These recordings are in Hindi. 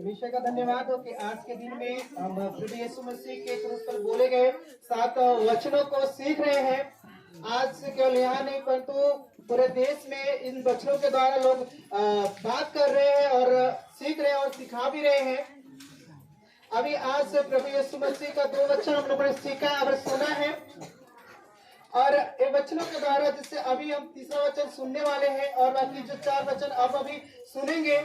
विषय का धन्यवाद हो कि आज के दिन में हम प्रभु यीशु मसीह के क्रूस पर बोले गए 7 वचनों को सीख रहे हैं। आज से केवल यहाँ नहीं परंतु पूरे देश में इन वचनों के द्वारा लोग बात कर रहे हैं और सीख रहे हैं और सिखा भी रहे हैं। अभी आज से प्रभु यीशु मसीह का 2 वचन हम लोगों ने सीखा और सुना है और इन वचनों के द्वारा जिससे अभी हम तीसरा वचन सुनने वाले हैं और बाकी जो 4 वचन अब अभी सुनेंगे।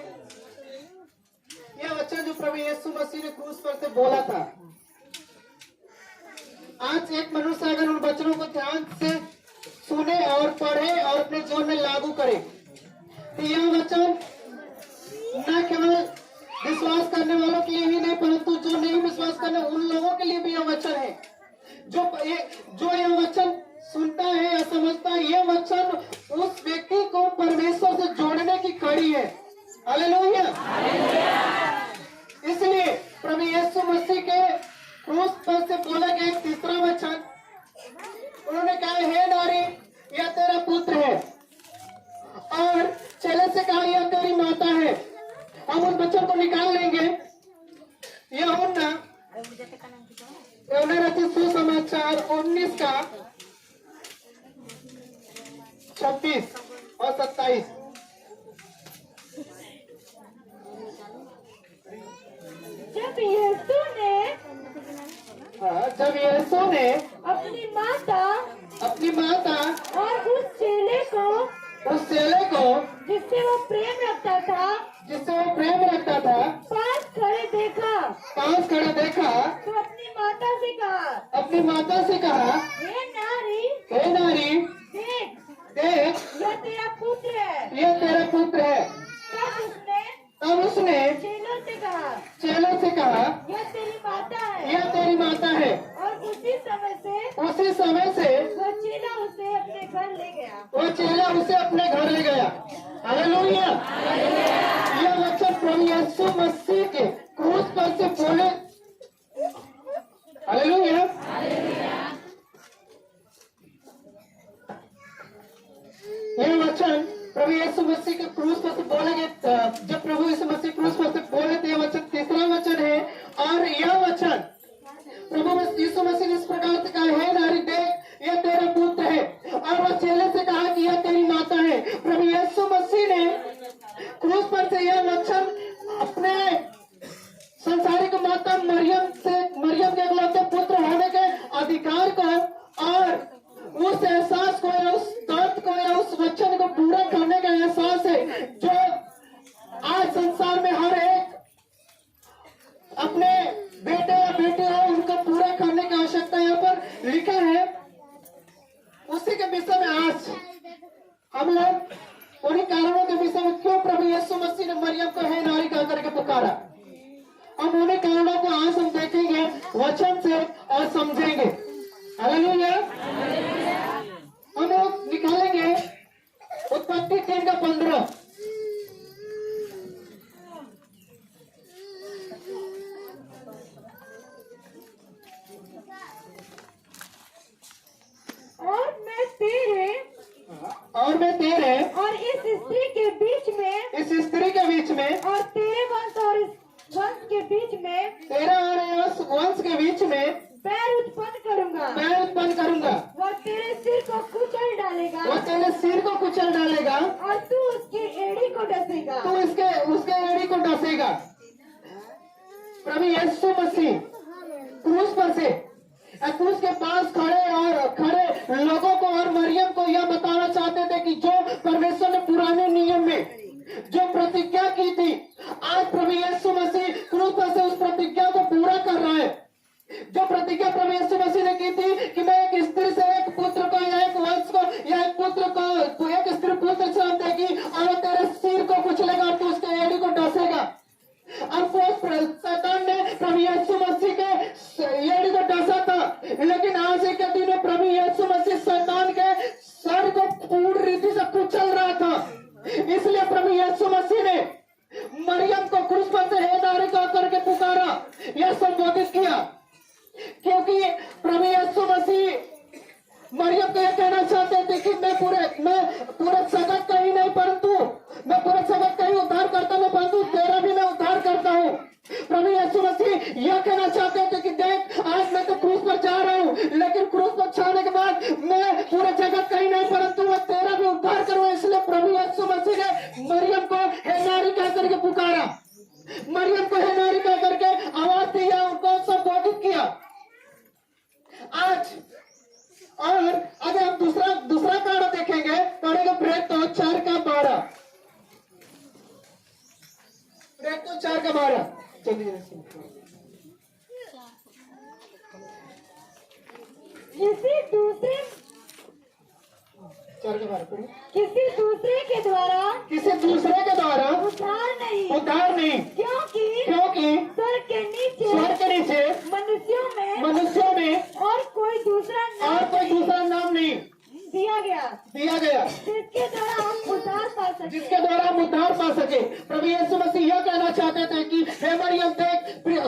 यह वचन जो प्रभु यीशु मसीह ने क्रूस पर से बोला था, आज एक मनुष्य अगर उन वचनों को ध्यान से सुने और पढ़े और अपने जीवन में लागू करे तो यह वचन न केवल विश्वास करने वालों के लिए ही नहीं परंतु जो नहीं विश्वास करने उन लोगों के लिए भी यह वचन है। जो यह वचन सुनता है या समझता है, यह वचन उस व्यक्ति को परमेश्वर से जोड़ने की कड़ी है। हालेलुया। इसलिए प्रभु यीशु मसीह के क्रूस पर से बोला गया एक तीसरा वचन, उन्होंने कहा हे नारी यह तेरा पुत्र है और चेले से कहा यह तेरी माता है। हम उस वचन को निकाल लेंगे। यूहन्ना रचित सुसमाचार 19 का 26 और 27। जब यीशु ने अपनी माता और उस चेले को जिससे वो प्रेम रखता था पास खड़े देखा तो अपनी माता से कहा हे नारी देख यह तेरा पुत्र है। तब उसने चेलों से कहा यह तेरी माता है। और उसी समय से वह चेला उसे अपने घर ले गया। हालेलुया। यह वचन प्रभु यीशु मसीह के क्रूस पर से बोले। हालेलुया। यह वचन प्रभु यीशु मसीह के क्रूस पर से बोले गए। जब प्रभु यीशु मसीह क्रूस पर से बोले थे, यह वचन तीसरा वचन है। और यह वचन प्रभु यीशु मसीह ने इस प्रकार से कहा हे नारी देख यह तेरा पुत्र है। और वह चेले से कहा कि यह तेरी माता है। प्रभु यीशु मसीह ने क्रूस पर से यह वचन अपने संसारिक माता मरियम के इकलौते पुत्र होने के अधिकार को और उस एहसास को या उस दर्द को या उस वचन को पूरा करने का एहसास है जो आज संसार में हर एक अपने बेटे या बेटी हो उनको पूरा करने की आवश्यकता यहाँ पर लिखा है। उसी के विषय में आज हम लोग उन्हीं कारणों के विषय में क्यों प्रभु यीशु मसीह ने मरियम को हे नारी कह करके पुकारा, हम उन्हीं कारणों को आज हम देखेंगे वचन से और समझेंगे। हालेलुया। हम लोग निकालेंगे उत्पत्ति 3 का 15। और मैं तेरे और इस स्त्री के बीच में और तेरे वंश और इस वंश के बीच में तेरा और वंश के बीच में पैर उत्पन्न करूंगा। वह तेरे सिर को कुचल डालेगा और तू उसकी एड़ी को डसेगा। उसके एड़ी को डसेगा। प्रभु यीशु मसीह क्रूस पर से क्रूस के पास खड़े लोगों को और मरियम को यह बताना चाहते थे कि जो परमेश्वर ने पुराने नियम में जो प्रतिज्ञा की थी, आज प्रभु यीशु मसीह क्रूस पर से उस प्रतिज्ञा को पूरा कर रहा है। जो प्रतिज्ञा प्रभु यीशु मसीह ने की थी कि मैं एक स्त्री से एक पुत्र को या एक वंश को या एक पुत्र को एक स्त्री पुत्र से देगी और तेरे सिर को कुचलेगा और तू उसके एड़ी को डसेगा। शैतान ने प्रभु यीशु मसीह के एड़ी को डसा था, लेकिन आज के दिन में प्रभु यीशु मसीह शैतान के सर को पूर्ण रीति से कुचल रहा था। इसलिए प्रभु यीशु मसीह ने मरियम को क्रूस पर करके पुकारा, मरियम को हे नारी कह करके आवाज दिया, उनको संबोधित किया। आज और अगर हम दूसरा कारण देखेंगे, पढ़ेगा प्रेरितों 4:12, प्रेरितों 4:12। चलिए किसी दूसरे 4:12 पढ़िए। किसी दूसरे के द्वारा किसी दूसरे के द्वारा उद्धार नहीं, क्योंकि स्वर्ग के नीचे मनुष्यों में और कोई दूसरा नाम नहीं दिया गया जिसके द्वारा हम उद्धार पा सके। प्रभु यीशु मसीह यह कहना चाहते थे कि हे मरियम देख,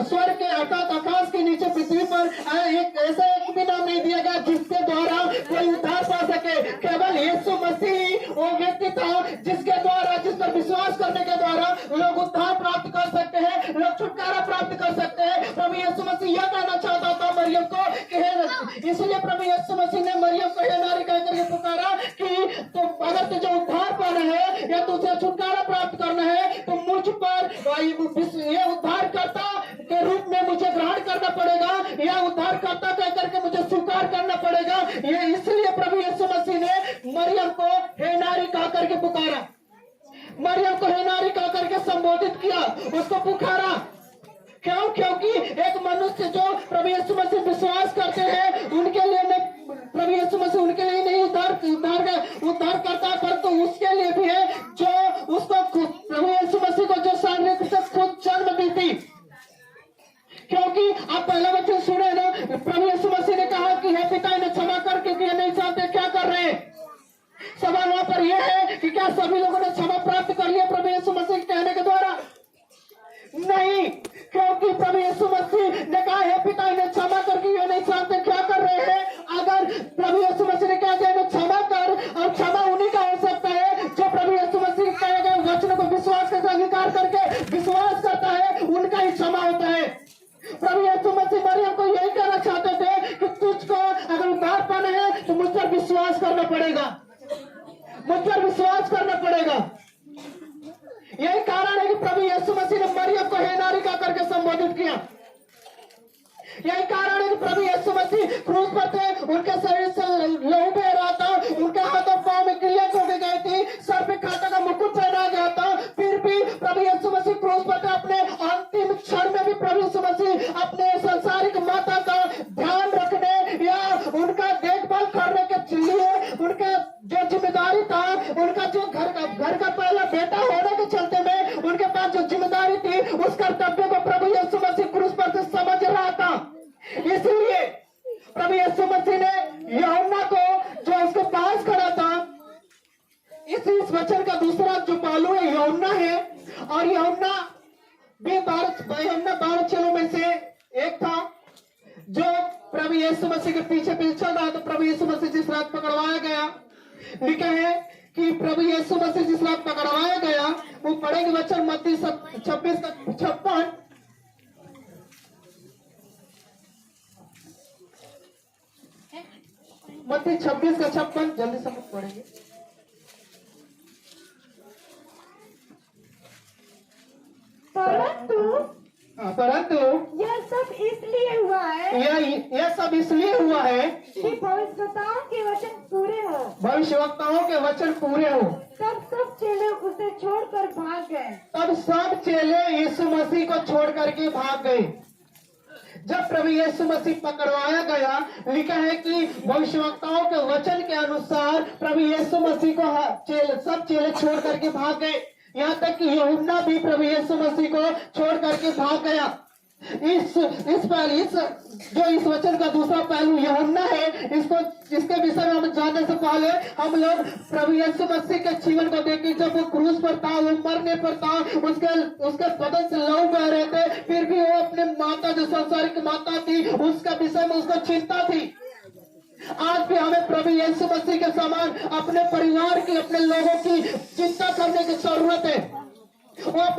स्वर्ग के अर्थात आकाश के नीचे पृथ्वी पर एक ऐसा एक भी नाम नहीं दिया गया जिसके द्वारा कोई उद्धार पा सके। केवल यीशु मसीह वो व्यक्ति था जिसके द्वारा, जिस पर विश्वास करने के द्वारा लोग उद्धार प्राप्त कर सकते हैं, लोग छुटकारा प्राप्त कर सकते हैं। प्रभु यीशु मसीह यह कहना चाहता था मरियम को कि इसलिए प्रभु यीशु मसीह ने मरियम को हे नारी कहकर ये पुकारा कि तो अगर तुझे उद्धार पाना है या तुझे छुटकारा प्राप्त करना है तो मुझ पर ये उद्धारकर्ता के रूप में मुझे ग्रहण करना पड़ेगा, या उद्धारकर्ता कह करके मुझे स्वीकार करना पड़ेगा। ये इसलिए प्रभु यीशु मसीह ने मरियम को हे नारी कह करके पुकारा, मरियम को हे नारी कह करके संबोधित किया, उसको पुकारा। क्योंकि एक मनुष्य जो प्रभु यीशु मसीह विश्वास करते हैं उनके लिए प्रभु यीशु मसीह उनके लिए नहीं उद्धार करता है, परंतु उसके लिए भी है जो उसको प्रभु यीशु मसीह को जो शारीरिक से खुद जन्म दी थी। क्योंकि आप पहले वचन सुने ना, प्रभु यीशु मसीह ने कहा कि हे पिता इन्हें क्षमा कर क्योंकि ये नहीं जानते क्या कर रहे हैं। सवाल वहां पर यह है कि क्या सभी लोगों ने क्षमा प्राप्त कर लिया प्रभु यीशु मसीह के कहने के द्वारा? नहीं, क्योंकि प्रभु यीशु मसीह ने कहा है पिता इन्हें क्षमा करके ये नहीं जानते क्या कर रहे हैं। अगर प्रभु यीशु मसीह ने कहा जाए क्षमा कर, और क्षमा उन्हीं का हो सकता है जो प्रभु यीशु मसीह कहे गए वचन को विश्वास के साथ अंगीकार करके विश्वास करता है, उनका ही क्षमा होता है। प्रभु यीशु मसीह मरियम को यही कहना चाहते थे कि तुझको अगर उद्धार पाना है तो मुझ पर विश्वास करना पड़ेगा, मुझ पर विश्वास करना पड़ेगा। यही कारण है कि प्रभु यीशु मसीह ने मरियम को हे नारी कह करके संबोधित किया। यही कारण है कि प्रभु यीशु मसीह क्रूस पर थे, उनके शरीर से लहू बह रहा था, उनके हाथों पांव में क्रिया खोदी गई थी, सर पे कांटे का मुकुट पहना गया था, फिर भी प्रभु यीशु मसीह क्रूस पर थे। अपने अंतिम क्षण में भी प्रभु यीशु मसीह अपने संसारिक माता का ध्यान रखने या उनका देखभाल करने के लिए उनका जो जिम्मेदारी था, उनका जो घर का पहला बेटा होने के चलते में उनके पास जो जिम्मेदारी थी, उस कर्तव्य को प्रभु यीशु मसीह क्रूस पर से समझ रहा था। इसलिए प्रभु यीशु मसीह ने यूहन्ना को जो उसके पास खड़ा था, इस वचन का दूसरा जो पहलू है यूहन्ना है, और यूहन्ना भी 12 चेलों में से एक था जो प्रभु यीशु मसीह के पीछे चल रहा था। प्रभु यीशु मसीह जिस रात पकड़वाया गया, लिखा है कि प्रभु यीशु मसीह जिस रात पकड़वाया गया, वो पढ़ेंगे वचन मत्ती 26:56, मत्ती 26:56, जल्दी से पढ़ेंगे। परंतु यह सब इसलिए हुआ है, यह सब इसलिए हुआ है कि भविष्यवक्ताओं के वचन पूरे हो। भविष्यवक्ताओं के वचन पूरे हो। तब सब चेले उसे छोड़कर भाग गए। तब सब चेले यीशु मसीह को छोड़ करके भाग गए। जब प्रभु यीशु मसीह पकड़वाया गया, लिखा है कि भविष्यवक्ताओं के वचन के अनुसार प्रभु यीशु मसीह को सब चेले छोड़ करके भाग गए। यहाँ तक कि यूहन्ना भी प्रभु यीशु मसीह को छोड़ करके भाग गया। इस वचन का दूसरा पहलू यूहन्ना है। इसके विषय में हम जानने से पहले हम लोग प्रभु यीशु मसीह के जीवन को देखें। जब वो क्रूस पर था, वो मरने पर था, उसके बदन से लहू बह रहे थे, फिर भी वो अपने माता जो संसारिक माता थी उसका विषय में उसको चिंता थी। आज भी हमें प्रभु यीशु मसीह के समान अपने परिवार की, अपने लोगों की चिंता करने की जरूरत है। वो अपने